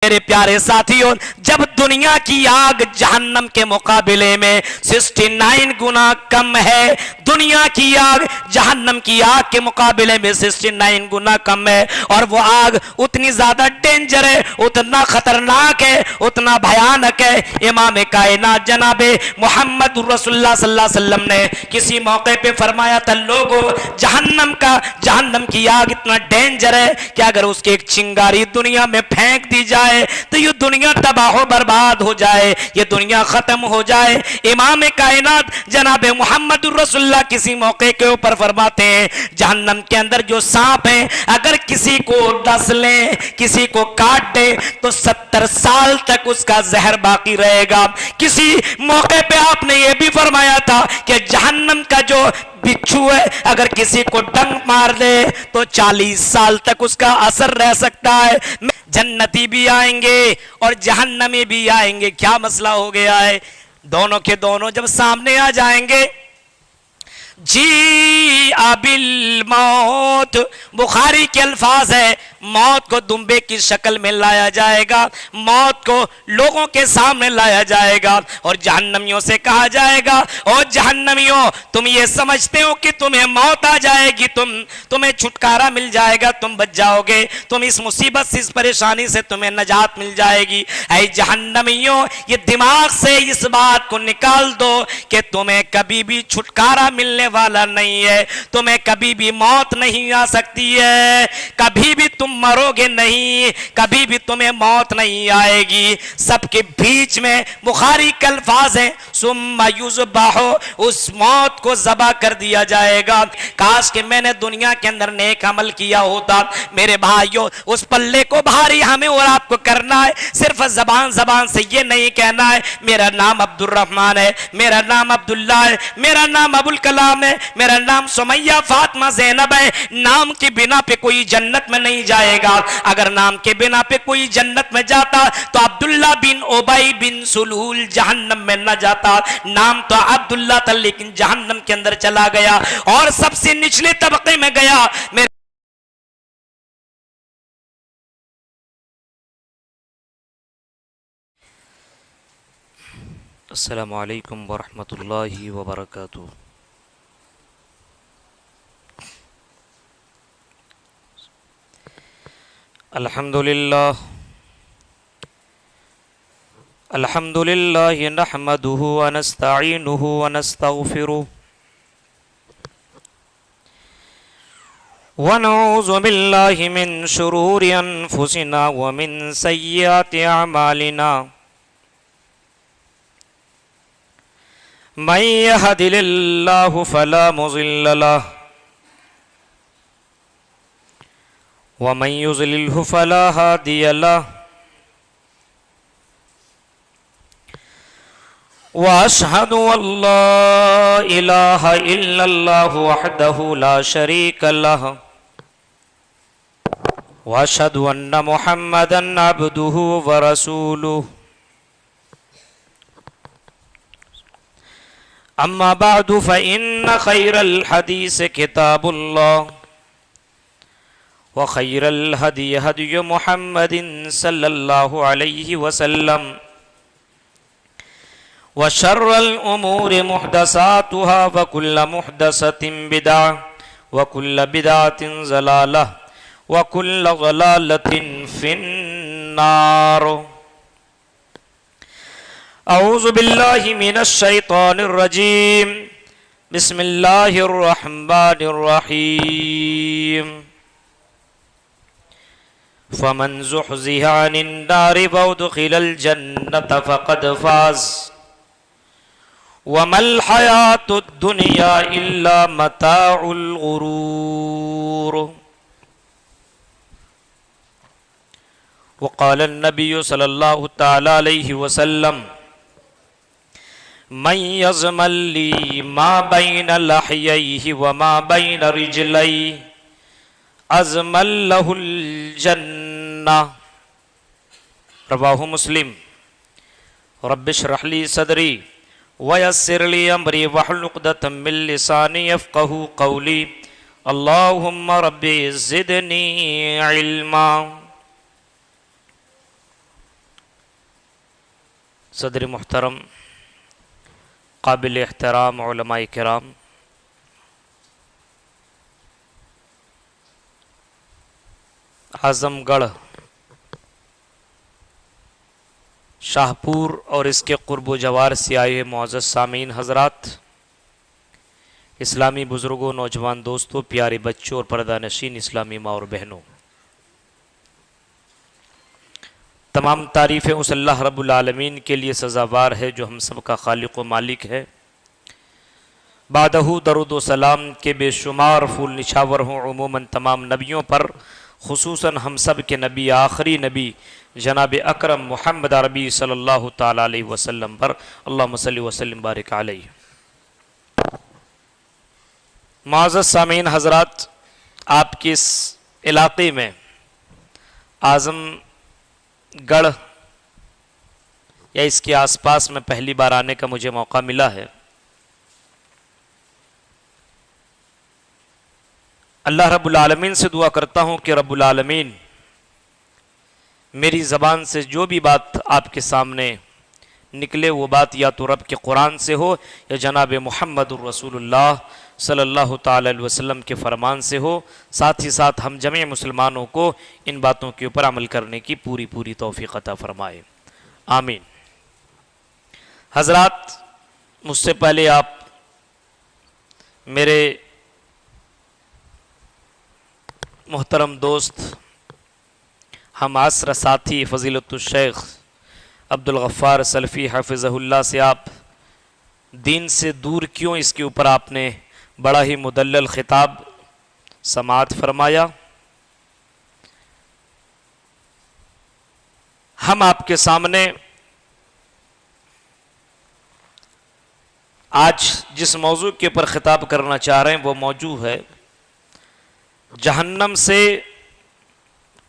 मेरे प्यारे साथियों, जब दुनिया की आग जहन्नम के मुकाबले में 69 गुना कम है, दुनिया की आग जहन्नम की आग के मुकाबले में 69 गुना कम है, और वो आग उतनी ज्यादा डेंजर है, उतना खतरनाक है, उतना भयानक है। इमाम कायनात जनाबे मोहम्मद रसूलुल्लाह सल्लल्लाहु अलैहि वसल्लम ने किसी मौके पे फरमाया था, लोगों जहन्नम की आग इतना डेंजर है कि अगर उसकी एक चिंगारी दुनिया में फेंक दी जाए तो ये दुनिया तबाह बर्बाद हो जाए, ये दुनिया खत्म हो जाए। इमाम कायनात जनाबे मोहम्मद रसूलुल्लाह किसी मौके के ऊपर फरमाते हैं, जहन्नम के अंदर जो सांप है अगर किसी को डस ले, किसी को काट दे तो 70 साल तक उसका जहर बाकी रहेगा। किसी मौके पे आपने ये भी फरमाया था कि जहन्नम का जो बिच्छू है अगर किसी को डंक मार दे तो 40 साल तक उसका असर रह सकता है। जन्नती भी आएंगे और जहन्नमी भी आएंगे। क्या मसला हो गया है, दोनों के दोनों जब सामने आ जाएंगे, जी अबिल मौत, बुखारी के अल्फाज है, मौत को दुम्बे की शक्ल में लाया जाएगा, मौत को लोगों के सामने लाया जाएगा और जहन्नमियों से कहा जाएगा, ओ जहन्नमियों, तुम ये समझते हो कि तुम्हें मौत आ जाएगी, तुम्हें छुटकारा मिल जाएगा, तुम बच जाओगे, तुम इस मुसीबत से, इस परेशानी से तुम्हें नजात मिल जाएगी। ऐ जहन्नमियों, ये दिमाग से इस बात को निकाल दो कि तुम्हें कभी भी छुटकारा मिलने वाला नहीं है, तुम्हें कभी भी मौत नहीं आ सकती है, कभी भी तुम मरोगे नहीं, कभी भी तुम्हें मौत नहीं आएगी। सबके बीच में बुखारी के अल्फाज हैं, सुम्मा युज़बाहु, उस मौत को ज़बा कर दिया जाएगा। काश कि मैंने दुनिया के अंदर नेक अमल किया होता। मेरे भाइयों, उस पल्ले को भारी हमें और आपको करना है। सिर्फ जबान से ये नहीं कहना है मेरा नाम अब्दुल रहमान है, मेरा नाम अब्दुल्ला है, मेरा नाम अबुल कलाम है, मेरा नाम सुमैया फातिमा ज़ैनब है। नाम के बिना पे कोई जन्नत में नहीं जाएगा। अगर नाम के बिना पे कोई जन्नत में जाता तो अब्दुल्ला बिन उबई बिन सुलूल जहन्नम में न जाता। नाम तो अब्दुल्ला था लेकिन जहन्नम के अंदर चला गया और सबसे निचले तबके में गया। मेरे अस्सलामु अलैकुम वरहमतुल्लाहि वबरकातुहू। अल्हम्दुलिल्लाह नहमदुहु व नस्तईनुहु व नस्तगफिरुहु व नऊज़ु बिल्लाहि मिन शुरूरि अनफुसिना व मिन सय्यिआति अमालिना। मन यहदिल्लाहु फला मुज़िल्ल लहु व मन युज़लिल्हु फला हादिय लहु व अशहदु अल्ला इलाहा इल्लल्लाहु वहदहु ला शरीका लहु व अशहदु अन्न मुहम्मदन अब्दुहु व रसूलुहु। अम्मा बादु फ़इन्न खैरल हदीस किताबुल्लाह व खैरल हदी हदी मुहम्मदिन सल्लल्लाहु अलैहि वसल्लम व शर्रल उमूरि मुहदसातुहा व कुल्ल मुहदसतिन बिदअह व कुल्ल बिदअतिन ज़लालह व कुल्ल ज़लालतिन फिन्नार। औज़ु बिल्लाहि मिनश शैतानिर रजीम। बिस्मिल्लाहिर रहमानिर रहीम। फमन ज़ुहज़िहा अनिन नारि व उदख़िलल जन्नत फ़क़द फ़ाज़ वमल हयातुद दुनिया इल्ला मताउल गुरूर। वक़ाल नबी सल्लल्लाहु तआला अलैहि वसल्लम मन यज़मल ली मा बैन लहयैहि व मा बैन रिजलैहि अज़मल लहुल जन्नह। रवाहु मुस्लिम। रब्बिश्रह ली सदरी व यस्सिर ली अमरी वहलुल उक़दतम मिन लिसानी यफ़क़हू क़ौली। अल्लाहुम्मा रब्बि ज़िदनी इल्मा। सदर मुहतरम, काबिल एहतराम उलमाए किराम, आज़मगढ़, शाहपुर और इसके क़ुर्ब जवार से आए मुअज़्ज़ज़ सामीन हज़रात, इस्लामी बुज़ुर्गों, नौजवान दोस्तों, प्यारे बच्चों और पर्दा नशीन इस्लामी माँ और बहनों, तमाम तारीफ़ें उस अल्लाह रब्बुल आलमीन के लिए सज़ावार है जो हम सब का खालिक व मालिक है। बादहू दरूद व सलाम के बेशुमार फूल निछावर हों उमूमन तमाम नबियों पर, खुसूसन हम सब के नबी, आखिरी नबी जनाब अकरम मुहम्मद अरबी सल्लल्लाहु ताला अलैहि वसल्लम पर। अल्लाहुम्मा सल्लि व सल्लिम बारिक अलैहि। मुअज़्ज़ज़ सामीन हज़रात, आपके इस इलाक़े में आज़मगढ़ या इसके आसपास में पहली बार आने का मुझे मौका मिला है। अल्लाह रब्बुल आलमीन से दुआ करता हूँ कि रब्बुल आलमीन मेरी ज़बान से जो भी बात आपके सामने निकले वो बात या तो रब के कुरान से हो या जनाब मुहम्मदुर रसूलुल्लाह सल्लल्लाहु ताला अलैहि वसल्लम के फरमान से हो। साथ ही साथ हम जमीअ मुसलमानों को इन बातों के ऊपर अमल करने की पूरी पूरी तौफीक अता फरमाए, आमीन। हज़रात, मुझसे पहले आप मेरे मोहतरम दोस्त, हम आसरा साथी फ़ज़ीलतुश शेख अब्दुल गफ़्फ़ार सलफ़ी हफ़िज़हुल्लाह से आप दीन से दूर क्यों, इसके ऊपर आपने बड़ा ही मुदल्लल ख़िताब समाअत फरमाया। हम आपके सामने आज जिस मौजू के ऊपर ख़िताब करना चाह रहे हैं वो मौजू है जहन्नम से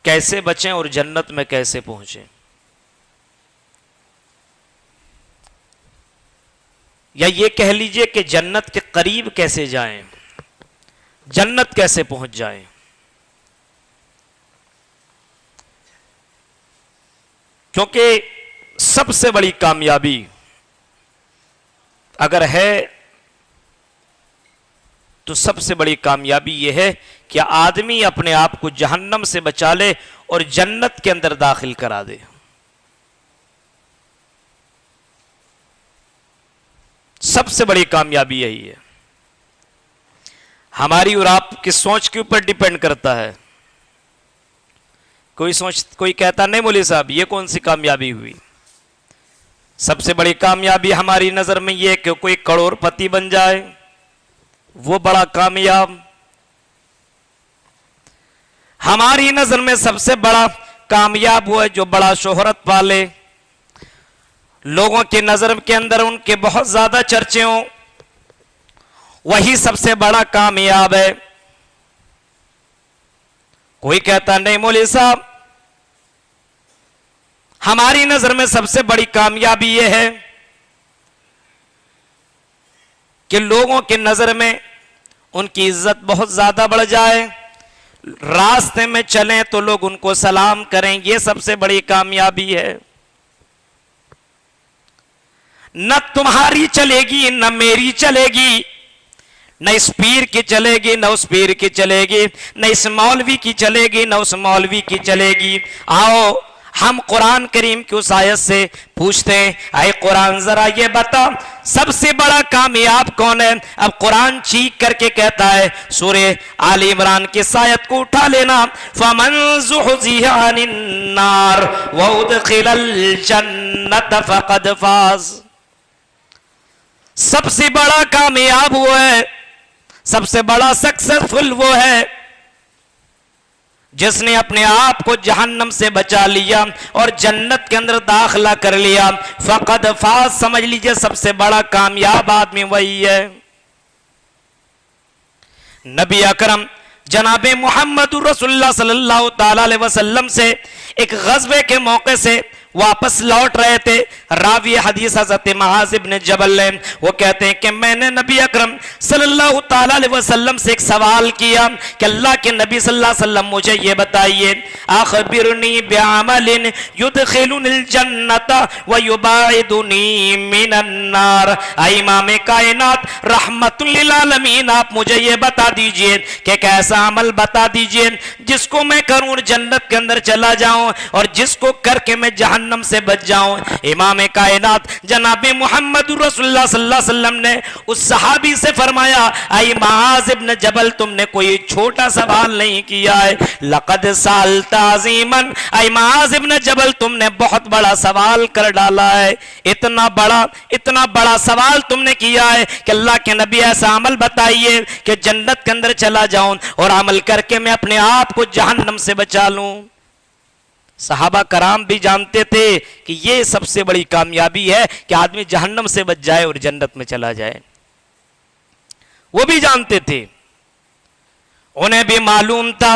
कैसे बचें और जन्नत में कैसे पहुंचें, या ये कह लीजिए कि जन्नत के करीब कैसे जाएं, जन्नत कैसे पहुंच जाएं। क्योंकि सबसे बड़ी कामयाबी अगर है तो सबसे बड़ी कामयाबी यह है कि आदमी अपने आप को जहन्नम से बचा ले और जन्नत के अंदर दाखिल करा दे। सबसे बड़ी कामयाबी यही है। हमारी और आपकी सोच के ऊपर डिपेंड करता है। कोई कहता नहीं मौलवी साहब ये कौन सी कामयाबी हुई। सबसे बड़ी कामयाबी हमारी नजर में यह कि कोई करोड़पति बन जाए, वो बड़ा कामयाब। हमारी नजर में सबसे बड़ा कामयाब वो है जो बड़ा शोहरत पाले, लोगों की नजर के अंदर उनके बहुत ज्यादा चर्चे हों, वही सबसे बड़ा कामयाब है। कोई कहता नहीं मौलवी साहब हमारी नजर में सबसे बड़ी कामयाबी यह है कि लोगों की नजर में उनकी इज्जत बहुत ज्यादा बढ़ जाए, रास्ते में चलें तो लोग उनको सलाम करें, यह सबसे बड़ी कामयाबी है। न तुम्हारी चलेगी न मेरी चलेगी, न इस पीर की चलेगी न उस पीर की चलेगी, न इस मौलवी की चलेगी न उस मौलवी की चलेगी। आओ हम कुरान करीम की उस आयत से पूछते हैं, आए कुरान जरा ये बता सबसे बड़ा कामयाब कौन है। अब कुरान चीख करके कहता है, सूरे आली इमरान की इस आयत को उठा लेना, फमन ज़ुहज़िहा अनिन नार व उदखिलल जन्नत फ़क़द फ़ाज़। सबसे बड़ा कामयाब वो है, सबसे बड़ा सक्सेसफुल वो है जिसने अपने आप को जहन्नम से बचा लिया और जन्नत के अंदर दाखिला कर लिया। फ़क़द फ़ाज़, समझ लीजिए सबसे बड़ा कामयाब आदमी वही है। नबी अकरम जनाब मुहम्मदुर रसूलुल्लाह सल्लल्लाहु ताला अलैहि वसल्लम से एक ग़ज़वे के मौके से वापस लौट रहे थे। रावी हदीस हज़रत मुआज़ इब्न जबल है, वो कहते हैं कि मैंने नबी अकरम सल्लल्लाहु ताला अलैहि वसल्लम से एक सवाल किया कि अल्लाह के नबी सल्लल्लाहु अलैहि वसल्लम मुझे ये बताइए, अखबिरनी बिअमलिन युदखिलुनिल जन्नत व युबाइदुनी मिनन नार। इमाम कायनात रहमतुल लिल आलमीन, आप मुझे ये बता दीजिए कि कैसा अमल बता दीजिए जिसको मैं करूं जन्नत के अंदर चला जाऊं और जिसको करके मैं जहन्नम से बच जाऊं। इमाम कायनात जनाब मोहम्मद रसूलुल्लाह सल्लल्लाहु अलैहि वसल्लम ने उस सहाबी से फरमाया, आई मुआज़ इब्न जबल, तुमने कोई छोटा सवाल नहीं किया है, लक़द सालता अज़ीमन। आई मुआज़ इब्न जबल, तुमने बहुत बड़ा सवाल कर डाला है, इतना बड़ा सवाल तुमने किया है कि अल्लाह के नबी ऐसा अमल बताइए कि जन्नत के अंदर चला जाऊं और अमल करके मैं अपने आप को जहन्नम से बचा लूं। सहाबा कराम भी जानते थे कि यह सबसे बड़ी कामयाबी है कि आदमी जहन्नम से बच जाए और जन्नत में चला जाए। वो भी जानते थे, उन्हें भी मालूम था,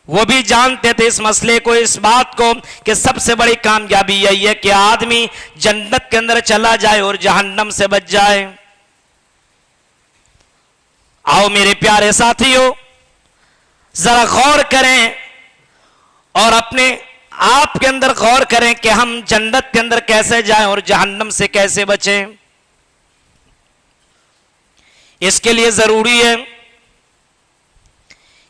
वो भी जानते थे इस मसले को, इस बात को कि सबसे बड़ी कामयाबी यही है कि आदमी जन्नत के अंदर चला जाए और जहन्नम से बच जाए। आओ मेरे प्यारे साथियों, जरा गौर करें और अपने आप के अंदर गौर करें कि हम जन्नत के अंदर कैसे जाएं और जहन्नम से कैसे बचें। इसके लिए जरूरी है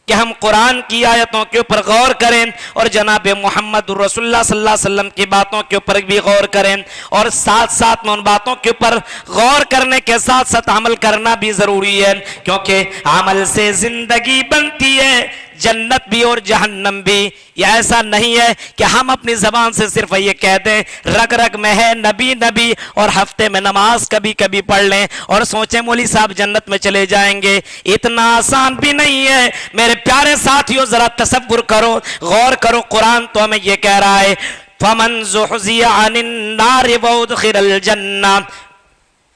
कि हम कुरान की आयतों के ऊपर गौर करें और जनाब मोहम्मद रसूलुल्लाह सल्लल्लाहु अलैहि वसल्लम की बातों के ऊपर भी गौर करें और साथ साथ में उन बातों के ऊपर गौर करने के साथ साथ अमल करना भी जरूरी है, क्योंकि अमल से जिंदगी बनती है, जन्नत भी और जहन्नम भी। यह ऐसा नहीं है कि हम अपनी जबान से सिर्फ ये कह दें रग रग में है नबी नबी और हफ्ते में नमाज कभी कभी पढ़ लें और सोचें मौली साहब जन्नत में चले जाएंगे। इतना आसान भी नहीं है मेरे प्यारे साथियों, जरा तसव्वुर करो, गौर करो, कुरान तो हमें यह कह रहा है, फमन ज़ुहज़िया अनिन नार व उदखिलल जन्नह,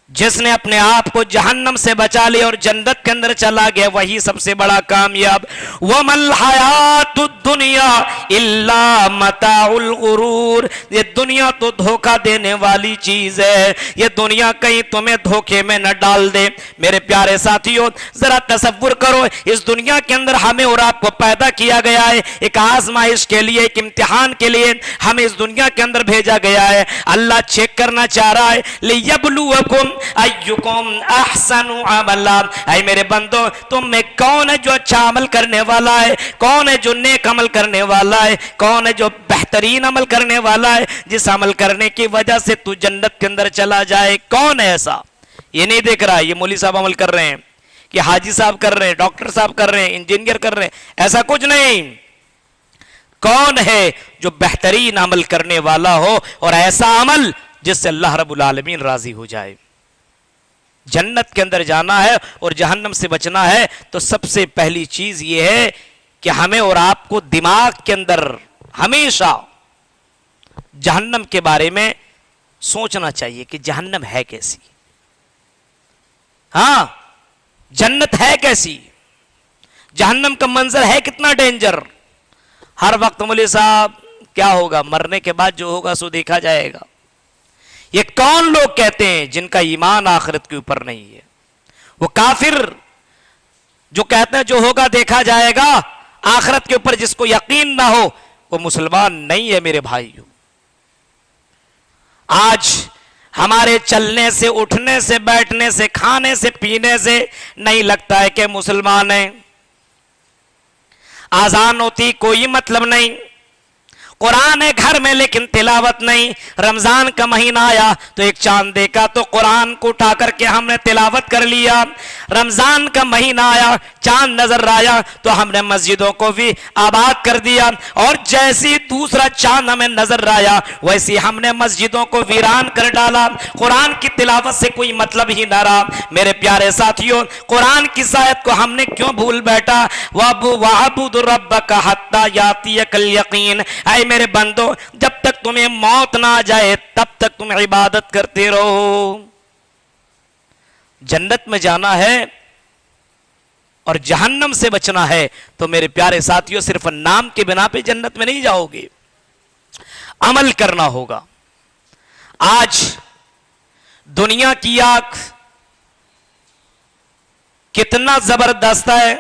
जिसने अपने आप को जहन्नम से बचा लिया और जन्नत के अंदर चला गया वही सबसे बड़ा कामयाब। वमल हयातुद दुनिया इल्ला मताउल गुरूर, ये दुनिया तो धोखा देने वाली चीज है, ये दुनिया कहीं तुम्हें धोखे में न डाल दे। मेरे प्यारे साथियों, जरा तसव्वुर करो, इस दुनिया के अंदर हमें और आपको पैदा किया गया है एक आजमाइश के लिए, एक इम्तिहान के लिए हमें इस दुनिया के अंदर भेजा गया है। अल्लाह चेक करना चाह रहा है, लियब्लुवकुम अय्युकुम अहसनु अमला, ऐ मेरे बंदो तुम में कौन है जो अच्छा अमल करने वाला है, कौन है जो नेक अमल करने वाला है, कौन है जो बेहतरीन अमल करने वाला है, जिस अमल करने की वजह से तू जन्नत के अंदर चला जाए। कौन है ऐसा? ये नहीं देख रहा है ये मौली साहब अमल कर रहे हैं, कि हाजी साहब कर रहे हैं, डॉक्टर साहब कर रहे हैं, इंजीनियर कर रहे हैं, ऐसा कुछ नहीं। कौन है जो बेहतरीन अमल करने वाला हो और ऐसा अमल जिससे अल्लाह रब्बुल आलमीन राजी हो जाए। जन्नत के अंदर जाना है और जहन्नम से बचना है तो सबसे पहली चीज यह है कि हमें और आपको दिमाग के अंदर हमेशा जहन्नम के बारे में सोचना चाहिए कि जहन्नम है कैसी, हां जन्नत है कैसी, जहन्नम का मंजर है कितना डेंजर। हर वक्त मौलवी साहब क्या होगा, मरने के बाद जो होगा सो देखा जाएगा। ये कौन लोग कहते हैं जिनका ईमान आखिरत के ऊपर नहीं है? वो काफिर जो कहते हैं जो होगा देखा जाएगा, आखिरत के ऊपर जिसको यकीन ना हो वो मुसलमान नहीं है मेरे भाइयों। आज हमारे चलने से, उठने से, बैठने से, खाने से, पीने से नहीं लगता है कि मुसलमान है। आजान होती कोई मतलब नहीं, कुरान है घर में लेकिन तिलावत नहीं। रमजान का महीना आया तो एक चांद देखा तो कुरान को उठा करके हमने तिलावत कर लिया। रमजान का महीना आया, चांद नजर आया तो हमने मस्जिदों को भी आबाद कर दिया, और जैसी दूसरा चांद हमें नजर आया वैसी हमने मस्जिदों को वीरान कर डाला। कुरान की तिलावत से कोई मतलब ही ना रहा। मेरे प्यारे साथियों, कुरान की आयत को हमने क्यों भूल बैठा? वअबुद रब्बका हत्ता यातियकल यकीन, ऐ मेरे बंदो जब तक तुम्हें मौत ना आ जाए तब तक तुम इबादत करते रहो। जन्नत में जाना है और जहन्नम से बचना है तो मेरे प्यारे साथियों सिर्फ नाम के बिना पे जन्नत में नहीं जाओगे। अमल करना होगा। आज दुनिया की आग कितना जबरदस्त है,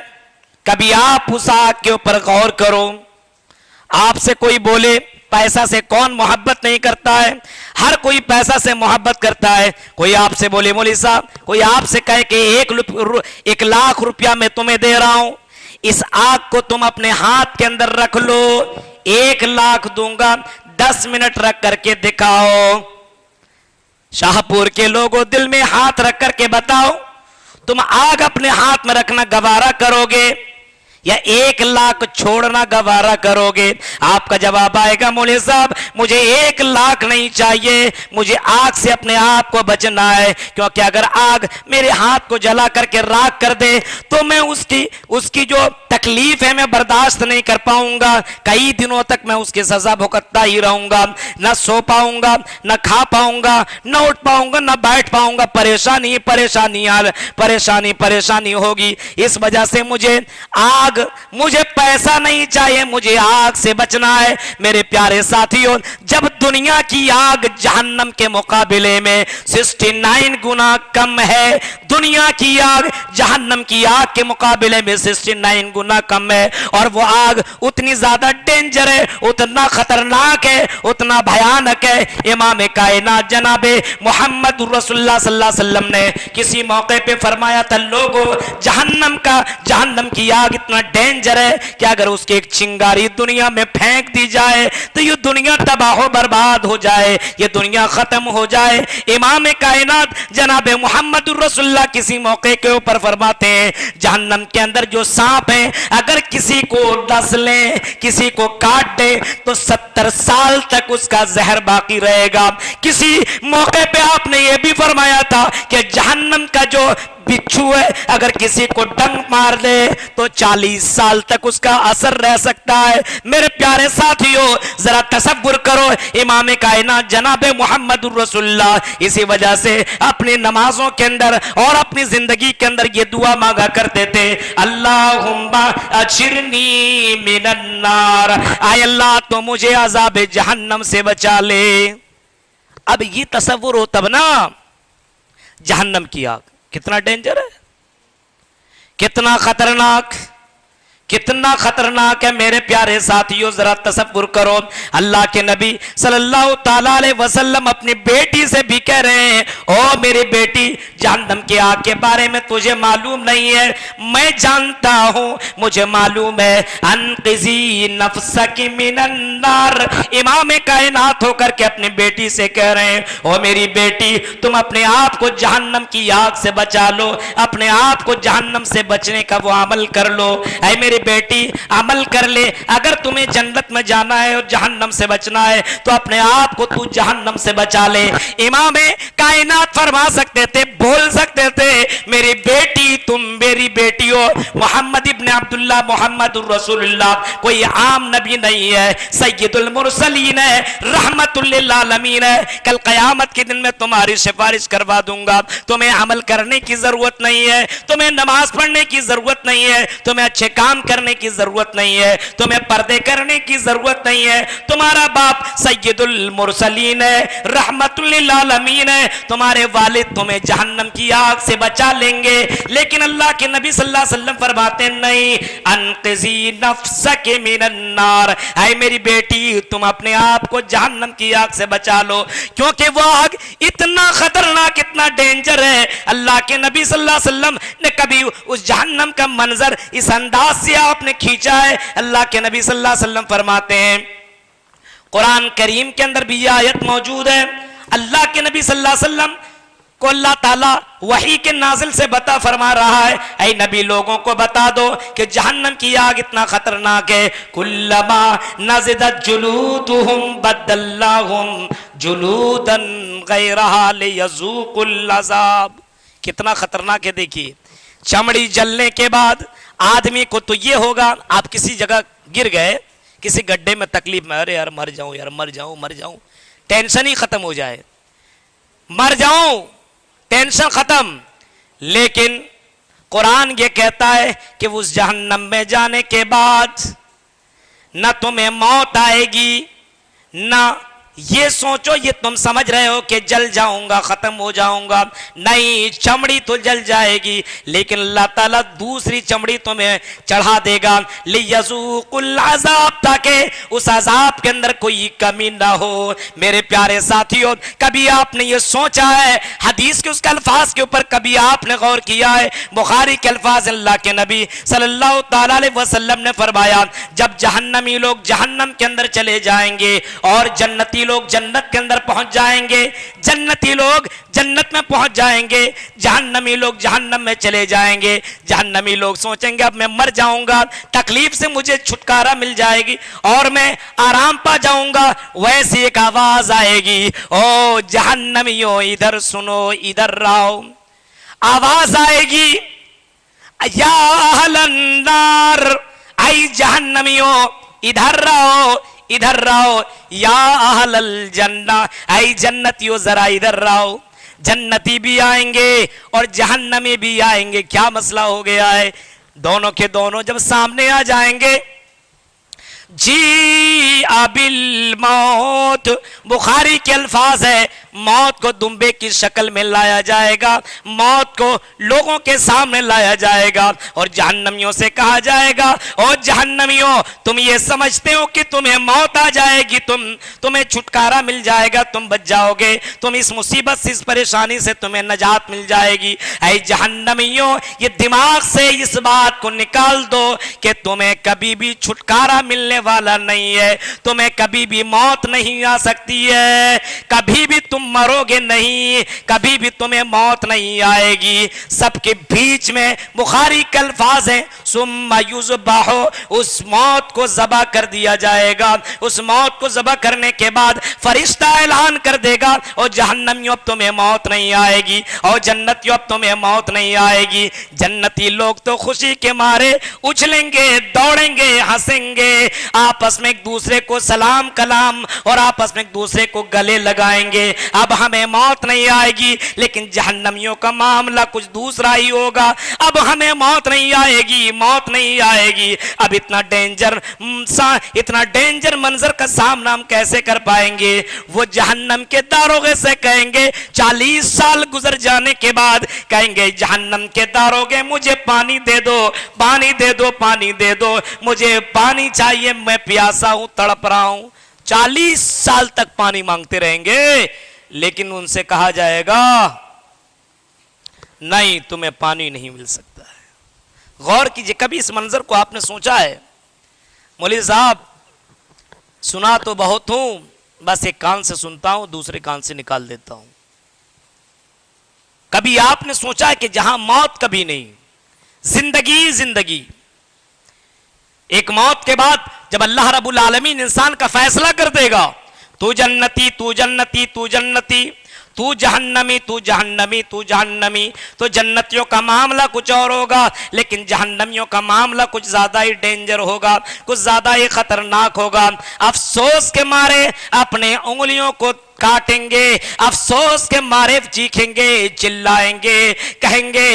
कभी आप उस आग के ऊपर गौर करो। आपसे कोई बोले पैसा से कौन मोहब्बत नहीं करता है, हर कोई पैसा से मोहब्बत करता है। कोई आपसे बोले मौलवी साहब, कोई आपसे कहे कि 1,00,000 रुपया मैं तुम्हें दे रहा हूं, इस आग को तुम अपने हाथ के अंदर रख लो, 1,00,000 दूंगा, 10 मिनट रख करके दिखाओ। शाहपुर के लोगों, दिल में हाथ रख करके बताओ, तुम आग अपने हाथ में रखना गवारा करोगे या 1,00,000 छोड़ना गवारा करोगे? आपका जवाब आएगा मौलवी साहब मुझे 1,00,000 नहीं चाहिए, मुझे आग से अपने आप को बचना है, क्योंकि अगर आग मेरे हाथ को जला करके राख कर दे तो मैं उसकी जो तकलीफ है मैं बर्दाश्त नहीं कर पाऊंगा, कई दिनों तक मैं उसकी सजा भुगतता ही रहूंगा, न सो पाऊंगा, न खा पाऊंगा, न उठ पाऊंगा, न बैठ पाऊंगा, परेशानी परेशानी परेशानी परेशानी होगी। इस वजह से मुझे पैसा नहीं चाहिए, मुझे आग से बचना है। मेरे प्यारे साथियों, जब दुनिया की आग जहन्नम के मुकाबले में 69 गुना कम है, दुनिया की आग जहन्नम की आग के मुकाबले में 69 गुना कम है, और वो आग उतनी ज्यादा डेंजर है, उतना खतरनाक है, उतना भयानक है। इमाम कायनात जनाबे मोहम्मद रसूलुल्लाह सल्लल्लाहु अलैहि वसल्लम ने किसी मौके पे फरमाया था, लोगों जहन्नम की आग इतना डेंजर है कि अगर उसकी एक चिंगारी दुनिया में फेंक दी जाए तो ये दुनिया तबाह बर्बाद हो जाए, ये दुनिया खत्म हो जाए। इमाम कायनात जनाब मोहम्मद रसूलुल्लाह किसी मौके के ऊपर फरमाते हैं, जहन्नम के अंदर जो सांप है अगर किसी को डस ले, किसी को काट दे तो 70 साल तक उसका जहर बाकी रहेगा। किसी मौके पे आपने ये भी फरमाया था कि जहन्नम का जो बिच्छू है अगर किसी को डंक मार दे तो 40 साल तक उसका असर रह सकता है। मेरे प्यारे साथियों, जरा तसव्वुर करो, इमाम कायनात जनाब मोहम्मद रसूलुल्लाह इसी वजह से अपनी नमाजों के अंदर और अपनी जिंदगी के अंदर ये दुआ मांगा करते थे, अल्लाहुम्मा अजिरनी मिनन नार, आय अल्लाह तो मुझे अज़ाब जहन्नम से बचा ले। अब ये तसव्वुर हो तब ना, जहन्नम की आग कितना डेंजर है, कितना खतरनाक है। मेरे प्यारे साथियों, जरा तसव्वुर करो, अल्लाह के नबी सल्लल्लाहु ताला अलैहि वसल्लम अपनी बेटी से भी कह रहे हैं, ओ मेरी बेटी, जहन्नम की आग के बारे में तुझे मालूम नहीं है, मैं जानता हूं, मुझे मालूम है। अनक़िज़ी नफ़्सकी मिनन नार, इमाम कायनात होकर के अपनी बेटी से कह रहे हैं, ओ मेरी बेटी, तुम अपने आप को जहन्नम की आग से बचा लो, अपने आप को जहन्नम से बचने का वो अमल कर लो। ऐ मेरी बेटी, अमल कर ले, अगर तुम्हें जन्नत में जाना है और जहन्नम से बचना है तो अपने आप को तू जहन्नम से बचा ले। इमाम कायनात फरमा सकते थे, बोल सकते थे, मेरी बेटी, तुम मेरी बेटी हो, मोहम्मद इब्न अब्दुल्लाह मोहम्मद रसूलुल्लाह कोई आम नबी नहीं है, सय्यदुल मुरसलीन है, रहमतुल लिल आलमीन है। कल कयामत के दिन में तुम्हारी सिफारिश करवा दूंगा। तुम्हें अमल करने की जरूरत नहीं है, तुम्हें नमाज पढ़ने की जरूरत नहीं है, तुम्हें अच्छे काम करने की जरूरत नहीं है, तुम्हें पर्दे करने की जरूरत नहीं है। तुम्हारा बाप सय्यदुल मुरसलीन है, रहमतुल लिल आलमीन है, तुम्हारे वालिद तुम्हें जहन्नम की आग से बचा लेंगे। लेकिन अल्लाह के नबी सल्लल्लाहु अलैहि वसल्लम फरमाते नहीं, अनक़िज़ी नफ़्सकी मिनन नार, ऐ मेरी बेटी, तुम अपने आप को जहन्नम की आग से बचा लो, क्योंकि वो आग इतना खतरनाक, इतना डेंजर है। अल्लाह के नबी सल्लल्लाहु अलैहि वसल्लम ने कभी उस जहन्नम का मंजर इस अंदाज से आपने खींचा है? अल्लाह के नबी सल्लल्लाहु अलैहि वसल्लम फरमाते हैं, कुरान करीम के अंदर भी यह आयत मौजूद है, अल्लाह के नबी सल्लल्लाहु अलैहि वसल्लम को अल्लाह ताला वही के नाजिल से बता फरमा रहा है, ऐ नबी लोगों को बता दो कि जहन्नम की आग इतना खतरनाक है, कुल्लमा नज़दत जुलूदुहुम बद्दलनाहुम जुलूदन गैरहा लियज़ूक़ुल अज़ाब। कितना खतरनाक है, देखिए, चमड़ी जलने के बाद आदमी को तो ये होगा, आप किसी जगह गिर गए, किसी गड्ढे में तकलीफ में, अरे यार मर जाऊं, यार मर जाऊं, टेंशन ही खत्म हो जाए, मर जाऊं, टेंशन खत्म। लेकिन कुरान ये कहता है कि उस जहन्नम में जाने के बाद न तुम्हें मौत आएगी, न ये सोचो, ये तुम समझ रहे हो कि जल जाऊंगा, खत्म हो जाऊंगा, नहीं, चमड़ी तो जल जाएगी, लेकिन अल्लाह ताला दूसरी चमड़ी तुम्हें चढ़ा देगा, लियज़ूक़ुल अज़ाब, ताकि उस अज़ाब के अंदर कोई कमी ना हो। मेरे प्यारे साथियों, कभी आपने ये सोचा है, हदीस के उसके अल्फाज के ऊपर कभी आपने गौर किया है? बुखारी के अल्फाज, अल्लाह के नबी सल्लल्लाहु ताला अलैहि वसल्लम ने फरमाया, जब जहन्नमी लोग जहन्नम के अंदर चले जाएंगे और जन्नती लोग जन्नत के अंदर पहुंच जाएंगे, जन्नती लोग जन्नत में पहुंच जाएंगे, जहन्नमी लोग जहन्नम में चले जाएंगे। जहन्नमी लोग सोचेंगे अब मैं मर जाऊंगा, तकलीफ से मुझे छुटकारा मिल जाएगी और मैं आराम पा जाऊंगा। वैसी एक आवाज आएगी, ओ जहन्नमियों इधर सुनो, इधर आओ। आवाज आएगी, या अहलन नार, आई जहन्नमियों इधर आओ, इधर आओ। या अहलल जन्ना, आई जन्नतियों जरा इधर आओ। जन्नती भी आएंगे और जहन्नमी भी आएंगे। क्या मसला हो गया है? दोनों के दोनों जब सामने आ जाएंगे, जी अबिल मौत, बुखारी के अल्फाज है, मौत को दुम्बे की शक्ल में लाया जाएगा, मौत को लोगों के सामने लाया जाएगा और जहन्नमियों से कहा जाएगा, ओ जहन्नमियों, तुम ये समझते हो कि तुम्हें मौत आ जाएगी, तुम्हें छुटकारा मिल जाएगा, तुम बच जाओगे, तुम इस मुसीबत से, इस परेशानी से तुम्हें नजात मिल जाएगी। ऐ जहन्नमियों, ये दिमाग से इस बात को निकाल दो कि तुम्हें कभी भी छुटकारा मिलने वाला नहीं है, तुम्हें कभी भी मौत नहीं आ सकती है, कभी भी तुम मरोगे नहीं, कभी भी तुम्हें मौत नहीं आएगी। सबके बीच में बुखारी के अल्फाज हैं, सुम्मा युज़बहु, उस मौत को ज़बह कर दिया जाएगा। उस मौत को ज़बह करने के बाद फरिश्ता ऐलान कर देगा, और जहन्नमियों अब तुम्हें मौत नहीं आएगी, और जन्नतियों अब तुम्हें मौत नहीं आएगी। जन्नती लोग तो खुशी के मारे उछलेंगे, दौड़ेंगे, हंसेंगे, आपस में एक दूसरे को सलाम कलाम और आपस में एक दूसरे को गले लगाएंगे। अब हमें मौत नहीं आएगी, लेकिन जहन्नमियों का मामला कुछ दूसरा ही होगा। अब हमें मौत नहीं आएगी, मौत नहीं आएगी। अब इतना डेंजर मंजर का सामना हम कैसे कर पाएंगे? वो जहन्नम के दारोगे से कहेंगे, 40 साल गुजर जाने के बाद कहेंगे, जहन्नम के दारोगे मुझे पानी दे दो, पानी दे दो, पानी दे दो, मुझे पानी चाहिए, मैं प्यासा हूं, तड़प रहा हूं। 40 साल तक पानी मांगते रहेंगे, लेकिन उनसे कहा जाएगा, नहीं, तुम्हें पानी नहीं मिल सकता है। गौर कीजिए, कभी इस मंजर को आपने सोचा है? मौलवी साहब, सुना तो बहुत हूं, बस एक कान से सुनता हूं, दूसरे कान से निकाल देता हूं। कभी आपने सोचा है कि जहां मौत कभी नहीं, जिंदगी जिंदगी, एक मौत के बाद जब अल्लाह रब्बुल आलमीन इंसान का फैसला कर देगा, तू जन्नती, तू जन्नती, तू जन्नती, तू जहन्नमी, तू जहन्नमी, तू जहन्नमी, तो जन्नतियों का मामला कुछ और होगा, लेकिन जहन्नमियों का मामला कुछ ज्यादा ही डेंजर होगा, कुछ ज्यादा ही खतरनाक होगा। अफसोस के मारे अपने उंगलियों को काटेंगे, अफसोस के मारे चीखेंगे, चिल्लाएंगे, कहेंगे,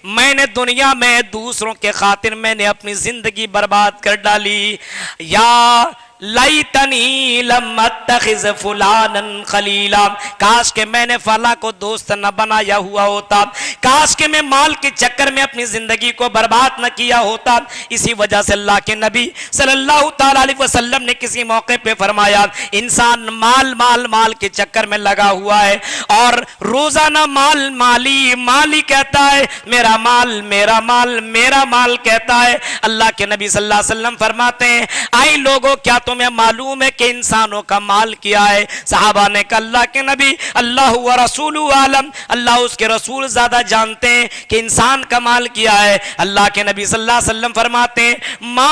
मैंने दुनिया में दूसरों के खातिर मैंने अपनी जिंदगी बर्बाद कर डाली। या लैतनी लम अत्तखिज़ फुलानन खलीला, काश के मैंने फला को दोस्त न बनाया हुआ होता, काश के मैं माल के चक्कर में अपनी जिंदगी को बर्बाद न किया होता। इसी वजह से अल्लाह के नबी सल्लल्लाहु ताला अलैहि वसल्लम ने किसी मौके पे फरमाया, इंसान माल माल माल के चक्कर में लगा हुआ है और रोजाना माल माली माली कहता है, मेरा माल मेरा माल मेरा माल कहता है। अल्लाह के नबी सल्लल्लाहु अलैहि वसल्लम फरमाते हैं, आई लोगों, क्या तुम्हें मालूम है कि इंसानों का माल क्या है? सहाबा ने कहा, अल्लाह के नबी, अल्लाह व रसूलु आलम, अल्लाह उसके रसूल ज्यादा जानते हैं कि इंसान का माल क्या है। अल्लाह के नबी सल्लल्लाहु अलैहि वसल्लम फरमाते हैं, मा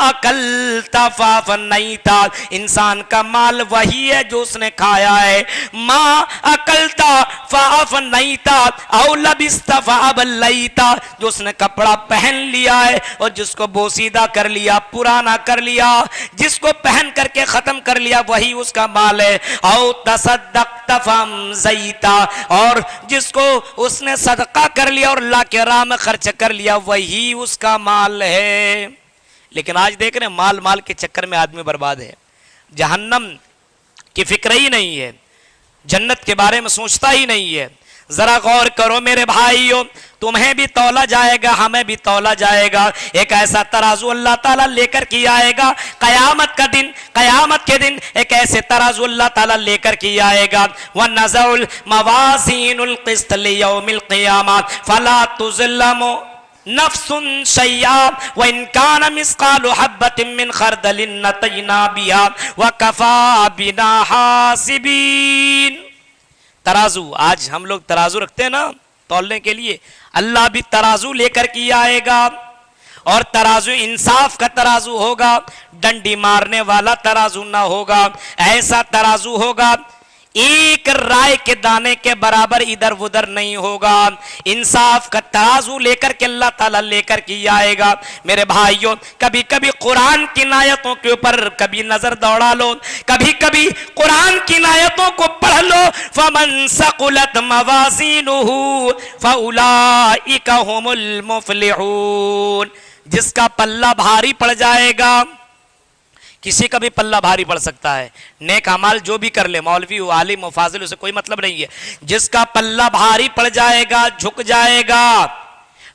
अकलता फफनैता, इंसान का माल वही है जो उसने खाया है। मा अकलता फफनैता औ लबिस्ता फअबलैता, जो उसने कपड़ा पहन लिया है और जिसको बोसीदा कर लिया, पुराना कर लिया, जिसको पहन करके खत्म कर लिया, वही उसका माल है। औ तसद्दक़्ता फअमज़ैता, और जिसको उसने सदका कर लिया और अल्लाह के राह में खर्च कर लिया, वही उसका माल है। लेकिन आज देख रहे हैं, माल माल के चक्कर में आदमी बर्बाद है। जहन्नम की फिक्र ही नहीं है, जन्नत के बारे में सोचता ही नहीं है। जरा गौर करो मेरे भाइयों, तुम्हें भी तौला जाएगा, हमें भी तौला जाएगा। एक ऐसा तराजू अल्लाह ताला लेकर के आएगा कयामत का दिन, कयामत के दिन एक ऐसे तराजू अल्लाह ताला लेकर के आएगा। व नज़उल मवाज़ीनुल क़िस्त लियौमिल क़ियामा फला तुज़लमु नफ्सुन शैया व इन कान मिस्कालु हब्बतिन मिन खरदलिन नतैना बिहा व कफा बिना हासिबीन। तराजू, आज हम लोग तराजू रखते हैं ना तौलने के लिए, अल्लाह भी तराजू लेकर के आएगा और तराजू इंसाफ का तराजू होगा, डंडी मारने वाला तराजू ना होगा। ऐसा तराजू होगा एक राय के दाने के बराबर इधर उधर नहीं होगा। इंसाफ का तराजू लेकर के अल्लाह ताला लेकर के आएगा। मेरे भाइयों, कभी कभी कुरान की आयतों के ऊपर कभी नजर दौड़ा लो, कभी कभी कुरान की आयतों को पढ़ लो। फमन सकुलत मवाज़ीनुहु फउलाइका हुमुल मुफलिहून। जिसका पल्ला भारी पड़ जाएगा, किसी का भी पल्ला भारी पड़ सकता है, नेक अमाल जो भी कर ले, मौलवी हो, आलिम हो, फाजिल, उसे कोई मतलब नहीं है। जिसका पल्ला भारी पड़ जाएगा, झुक जाएगा,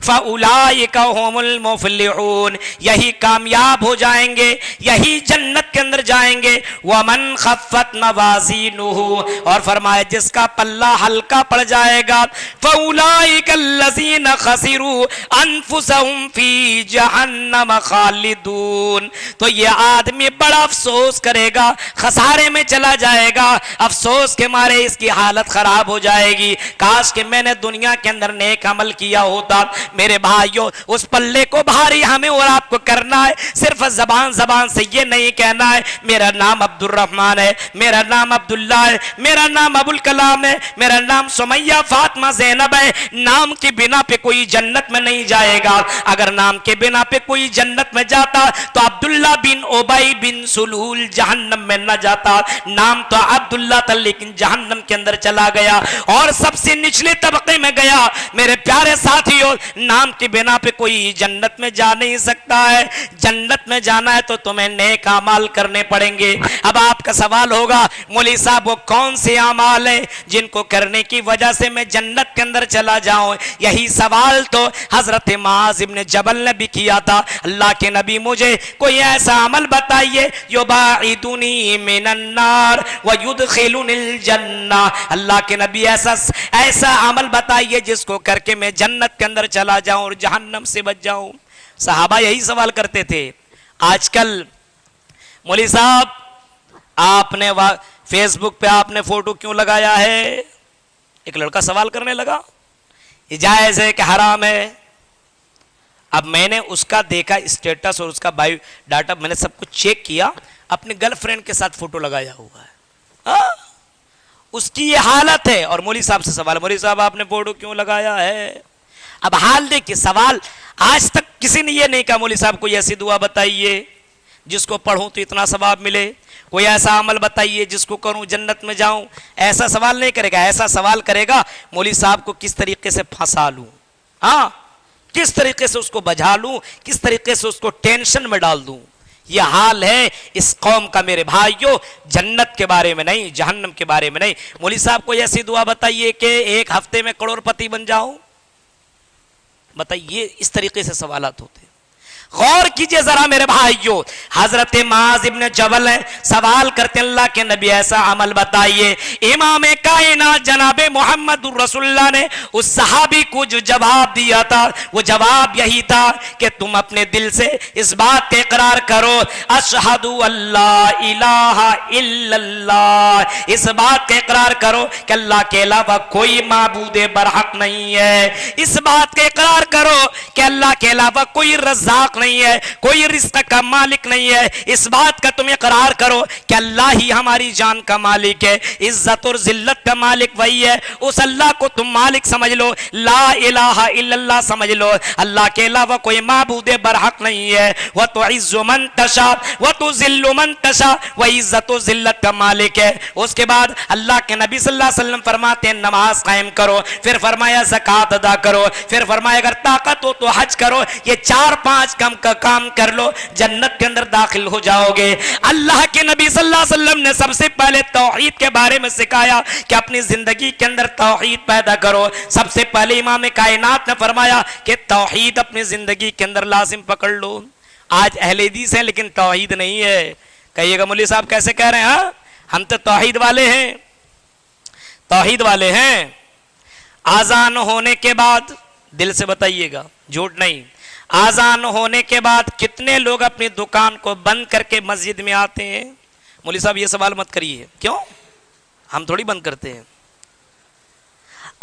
फ़उलाइका हुमुल मुफ़लिहून, यही कामयाब हो जाएंगे, यही जन्नत के अंदर जाएंगे। वमन खफ़्फ़त मवाज़ीनुहु, और फरमाया जिसका पल्ला हल्का पड़ जाएगा, फ़उलाइका लज़ीना खसिरू अनफुसहुम फ़ी जहन्नम खालिदून। तो ये आदमी बड़ा अफसोस करेगा, खसारे में चला जाएगा, अफसोस के मारे इसकी हालत खराब हो जाएगी। काश कि मैंने दुनिया के अंदर नेक अमल किया होता। मेरे भाइयों, उस पल्ले को भारी हमें और आपको करना है। सिर्फ जबान जबान से ये नहीं कहना है मेरा नाम अब्दुल रहमान है, मेरा नाम अब्दुल्ला है, मेरा नाम अबुल कलाम है, मेरा नाम सुमैया फातिमा ज़ैनब है। नाम के बिना पे कोई जन्नत में नहीं जाएगा। अगर नाम के बिना पे कोई जन्नत में जाता तो अब्दुल्ला बिन उबई बिन सुलूल जहन्नम में न जाता। नाम तो अब्दुल्ला था लेकिन जहन्नम के अंदर चला गया और सबसे निचले तबके में गया। मेरे प्यारे साथियों, नाम के बिना पे कोई जन्नत में जा नहीं सकता है। जन्नत में जाना है तो तुम्हें नेक अमाल करने पड़ेंगे। अब आपका सवाल होगा, मौलवी साहब वो कौन से अमाल हैं जिनको करने की वजह से मैं जन्नत के अंदर चला जाऊं? यही सवाल तो हजरत मुआज़ इब्न जबल ने भी किया था। अल्लाह के नबी, मुझे कोई ऐसा अमल बताइए युबाइदुनी मिनन्नार व युदखिलुनिल जन्ना। अल्लाह के नबी ऐसा अमल बताइए जिसको करके मैं जन्नत के अंदर चला जाऊं और जहन्नम से बच जाऊं। सहाबा यही सवाल करते थे। आजकल मौलवी साहब आपने फेसबुक पे आपने फोटो क्यों लगाया है? एक लड़का सवाल करने लगा, ये जायज है कि हराम है? अब मैंने उसका देखा स्टेटस और उसका बायो डाटा, मैंने सब कुछ चेक किया, अपने गर्लफ्रेंड के साथ फोटो लगाया हुआ है। हाँ? उसकी ये हालत है और मौलवी साहब से सवाल, मौलवी साहब आपने फोटो क्यों लगाया है? अब हाल देखिए, सवाल आज तक किसी ने ये नहीं कहा मौलवी साहब कोई ऐसी दुआ बताइए जिसको पढ़ूं तो इतना सवाब मिले, कोई ऐसा अमल बताइए जिसको करूं जन्नत में जाऊं। ऐसा सवाल नहीं करेगा। ऐसा सवाल करेगा मौलवी साहब को किस तरीके से फंसा लूं, हाँ, किस तरीके से उसको बजा लूं, किस तरीके से उसको टेंशन में डाल दूं। यह हाल है इस कौम का मेरे भाइयों। जन्नत के बारे में नहीं, जहन्नम के बारे में नहीं। मौलवी साहब कोई ऐसी दुआ बताइए कि एक हफ्ते में करोड़पति बन जाऊं। बताइए, इस तरीके से सवालात होते हैं। गौर कीजिए जरा मेरे भाइयों, हजरत मुआज़ इब्न जबल सवाल करते अल्लाह के नबी ऐसा अमल बताइए। इमाम कायनात जनाबे मोहम्मद रसूलुल्लाह ने उस सहाबी को जो जवाब दिया था वो जवाब यही था कि तुम अपने दिल से इस बात का इकरार करो, अशहदु अल्ला इलाहा इल्लल्लाह। इस बात का इकरार करो कि अल्लाह के अलावा कोई माबूद बरहक नहीं है। इस बात का इकरार करो कि अल्लाह के अलावा कोई रज़्ज़ाक़ नहीं है, कोई रिज़्क़ का मालिक नहीं है। इस बात का तुम इकरार करो कि अल्लाह ही हमारी जान का मालिक है, इज्जत और जिल्लत का मालिक वही है। उस अल्लाह को तुम मालिक समझ लो, ला इलाहा इल्लल्लाह समझ लो। अल्लाह के अलावा कोई माबूद बरहक नहीं है। व तुइज़्ज़ु मन तशा व तुज़िल्लु मन तशा, व इज्जत और जिल्लत का मालिक है। उसके बाद अल्लाह के नबी सल्लल्लाहु अलैहि वसल्लम फरमाते हैं नमाज कायम करो, फिर फरमाया ज़कात अदा करो, फिर फरमाया अगर ताकत हो तो हज करो। ये 4-5 का काम कर लो, जन्नत के अंदर दाखिल हो जाओगे। अल्लाह के नबी सल्लल्लाहु अलैहि वसल्लम ने सबसे पहले तौहीद के बारे में सिखाया कि अपनी जिंदगी के अंदर तौहीद पैदा करो। सबसे पहले इमाम कायनात ने फरमाया कि तौहीद अपनी जिंदगी के अंदर लाजिम पकड़ लो। आज अहले हदीस हैं लेकिन तौहीद नहीं है। कहिएगा मौलवी साहब कैसे कह रहे हैं? हाँ, हम तो तौहीद वाले हैं, तौहीद वाले हैं। आजान होने के बाद, दिल से बताइएगा, झूठ नहीं, आजान होने के बाद कितने लोग अपनी दुकान को बंद करके मस्जिद में आते हैं? मौलवी साहब ये सवाल मत करिए, क्यों? हम थोड़ी बंद करते हैं।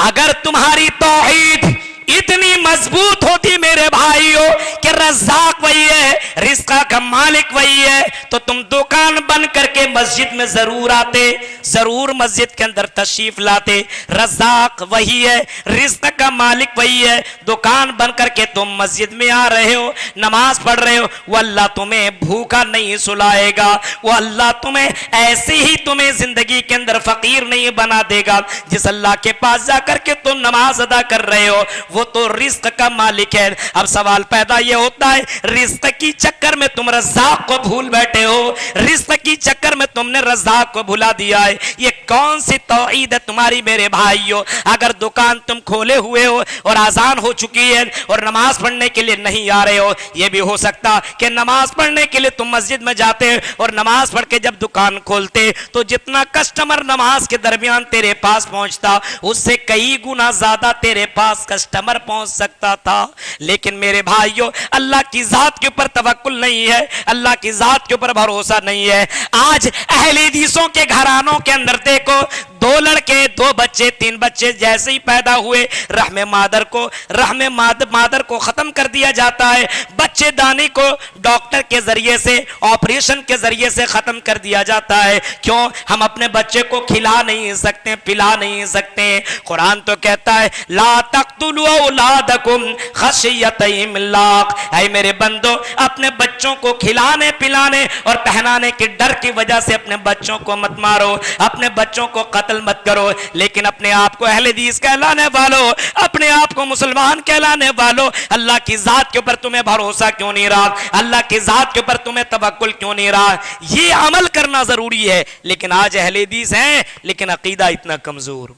अगर तुम्हारी तौहीद इतनी मजबूत होती मेरे भाइयों कि रज़्ज़ाक वही है, रिज़्क़ का मालिक वही है, तो तुम दुकान बंद करके मस्जिद में जरूर आते, जरूर मस्जिद के अंदर तशरीफ लाते। रज़्ज़ाक वही है, रिज़्क़ का मालिक वही है, दुकान बंद करके तुम मस्जिद में आ रहे हो, नमाज पढ़ रहे हो, वो अल्लाह तुम्हें भूखा नहीं सुलाएगा, वो अल्लाह तुम्हें ऐसे ही तुम्हें जिंदगी के अंदर फकीर नहीं बना देगा। जिस अल्लाह के पास जाकर के तुम नमाज अदा कर रहे हो वो तो रिज़्क़ का मालिक है। अब सवाल पैदा ये होता है, रिज़्क़ की चक्कर में तुम रज़्ज़ाक को भूल बैठे हो, रिज़्क़ की चक्कर में तुमने रज़्ज़ाक को भुला दिया है। ये कौन सी तौहीद है तुम्हारी मेरे भाइयों? अगर दुकान तुम खोले हुए हो और आजान हो चुकी है और नमाज पढ़ने के लिए नहीं आ रहे हो, यह भी हो सकता कि नमाज पढ़ने के लिए तुम मस्जिद में जाते और नमाज पढ़ के जब दुकान खोलते तो जितना कस्टमर नमाज के दरमियान तेरे पास पहुंचता उससे कई गुना ज्यादा तेरे पास कस्टमर पहुंच सकता था। लेकिन मेरे भाइयों, अल्लाह की जात के ऊपर तवक्कुल नहीं है, अल्लाह की जात के ऊपर भरोसा नहीं है। आज अहले हदीसों के घरानों के अंदर देखो, 2 लड़के 2 बच्चे 3 बच्चे जैसे ही पैदा हुए रहमे मादर को खत्म कर दिया जाता है, बच्चेदानी को डॉक्टर के जरिए से, ऑपरेशन के जरिए से खत्म कर दिया जाता है। क्यों? हम अपने बच्चे को खिला नहीं सकते, पिला नहीं सकते। कुरान तो कहता है ला तक़्तुलू औलादकुम खशियत इमलाक, ऐ मेरे बंदो अपने बच्चों को खिलाने पिलाने और पहनाने के डर की वजह से अपने बच्चों को मत मारो, अपने बच्चों को कत्ल मत करो। लेकिन अपने आप को अहले हदीस कहलाने वालों, अपने आप को मुसलमान कहलाने वालों, अल्लाह की जात के ऊपर तुम्हें भरोसा क्यों नहीं रहा? अल्लाह की जात के ऊपर तुम्हें तवक्कुल क्यों नहीं रहा? ये अमल करना जरूरी है। लेकिन आज अहले हदीस हैं लेकिन अकीदा इतना कमजोर।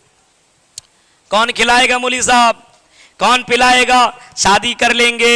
कौन खिलाएगा मौलवी साहब? कौन पिलाएगा? शादी कर लेंगे,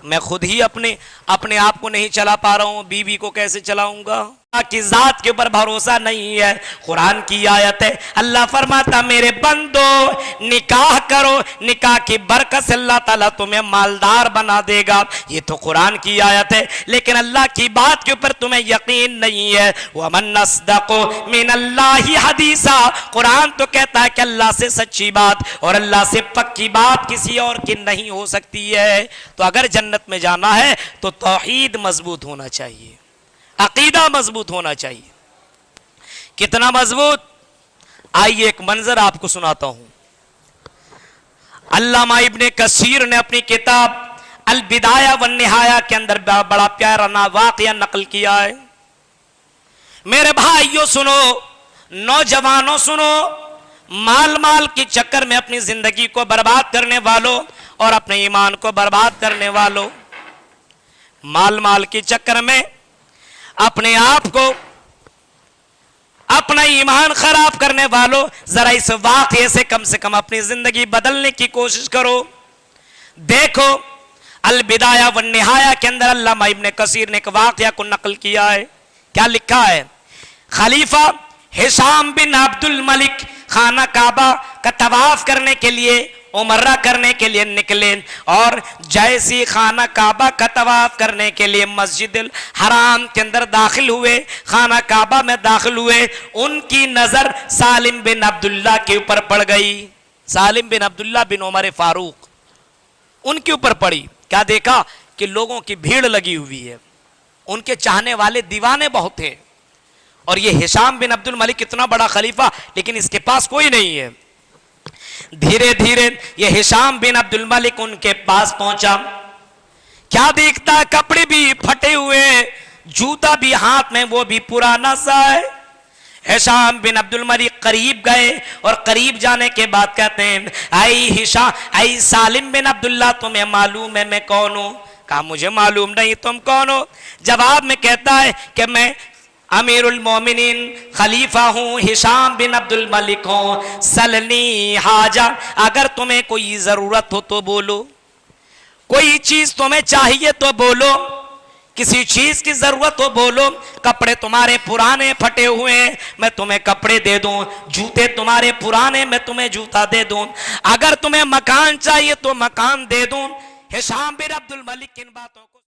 मैं खुद ही अपने आप को नहीं चला पा रहा हूं, बीवी को कैसे चलाऊंगा? की जात के ऊपर भरोसा नहीं है। कुरान की आयत है, अल्लाह फरमाता मेरे बंदो निकाह करो, निकाह की बरकत से अल्लाह ताला तुम्हें मालदार बना देगा। ये तो कुरान की आयत है, लेकिन अल्लाह की बात के ऊपर तुम्हें यकीन नहीं है। वमन अस्दक़ु मिनल्लाहि हदीसा, कुरान तो कहता है कि अल्लाह से सच्ची बात और अल्लाह से पक्की बात किसी और की नहीं हो सकती है। तो अगर जन्नत में जाना है तो तौहीद मजबूत होना चाहिए, अकीदा मजबूत होना चाहिए। कितना मजबूत? आइए एक मंजर आपको सुनाता हूं। अल्लामा इब्ने कसीर ने अपनी किताब अल बिदाया वन निहाया के अंदर बड़ा प्यारा ना वाकया नकल किया है। मेरे भाइयों सुनो, नौजवानों सुनो, माल के चक्कर में अपनी जिंदगी को बर्बाद करने वालों और अपने ईमान को बर्बाद करने वालों, माल के चक्कर में अपने आप को, अपना ईमान खराब करने वालों, जरा इस वाकये से कम अपनी जिंदगी बदलने की कोशिश करो। देखो अल बिदाया वन निहाया के अंदर अल्लामा इब्ने कसीर ने एक वाकया को नकल किया है। क्या लिखा है? खलीफा हिशाम बिन अब्दुल मलिक खाना काबा का तवाफ करने के लिए, उमरा करने के लिए निकले और जैसी खाना काबा का तवाफ करने के लिए मस्जिद हराम के अंदर दाखिल हुए, खाना काबा में दाखिल हुए, उनकी नजर सालिम बिन अब्दुल्ला के ऊपर पड़ गई। सालिम बिन अब्दुल्ला बिन उमर फारूक उनके ऊपर पड़ी। क्या देखा कि लोगों की भीड़ लगी हुई है, उनके चाहने वाले दीवाने बहुत हैं। और ये हिशाम बिन अब्दुल मलिक इतना बड़ा खलीफा, लेकिन इसके पास कोई नहीं है। धीरे धीरे ये हिशाम बिन अब्दुल मलिक उनके पास पहुंचा। क्या देखता है? कपड़े भी फटे हुए, जूता भी हाथ में वो भी पुराना सा है। हिशाम बिन अब्दुल मलिक करीब गए और करीब जाने के बाद कहते हैं, आई हिशाम, आई सालिम बिन अब्दुल्ला, तुम्हें मालूम है मैं कौन हूं? कहा मुझे मालूम नहीं तुम कौन हो। जवाब में कहता है कि मैं अमीरुल मोमिनीन खलीफा हूँ, हिशाम बिन अब्दुल मलिक हूँ। सलनी हाजा, अगर तुम्हें कोई जरूरत हो तो बोलो, कोई चीज तुम्हें चाहिए तो बोलो, किसी चीज की जरूरत हो बोलो। कपड़े तुम्हारे पुराने फटे हुए हैं, मैं तुम्हें कपड़े दे दूं। जूते तुम्हारे पुराने, मैं तुम्हें जूता दे दूं। अगर तुम्हें मकान चाहिए तो मकान दे दूं। हिशाम बिन अब्दुल मलिक इन बातों को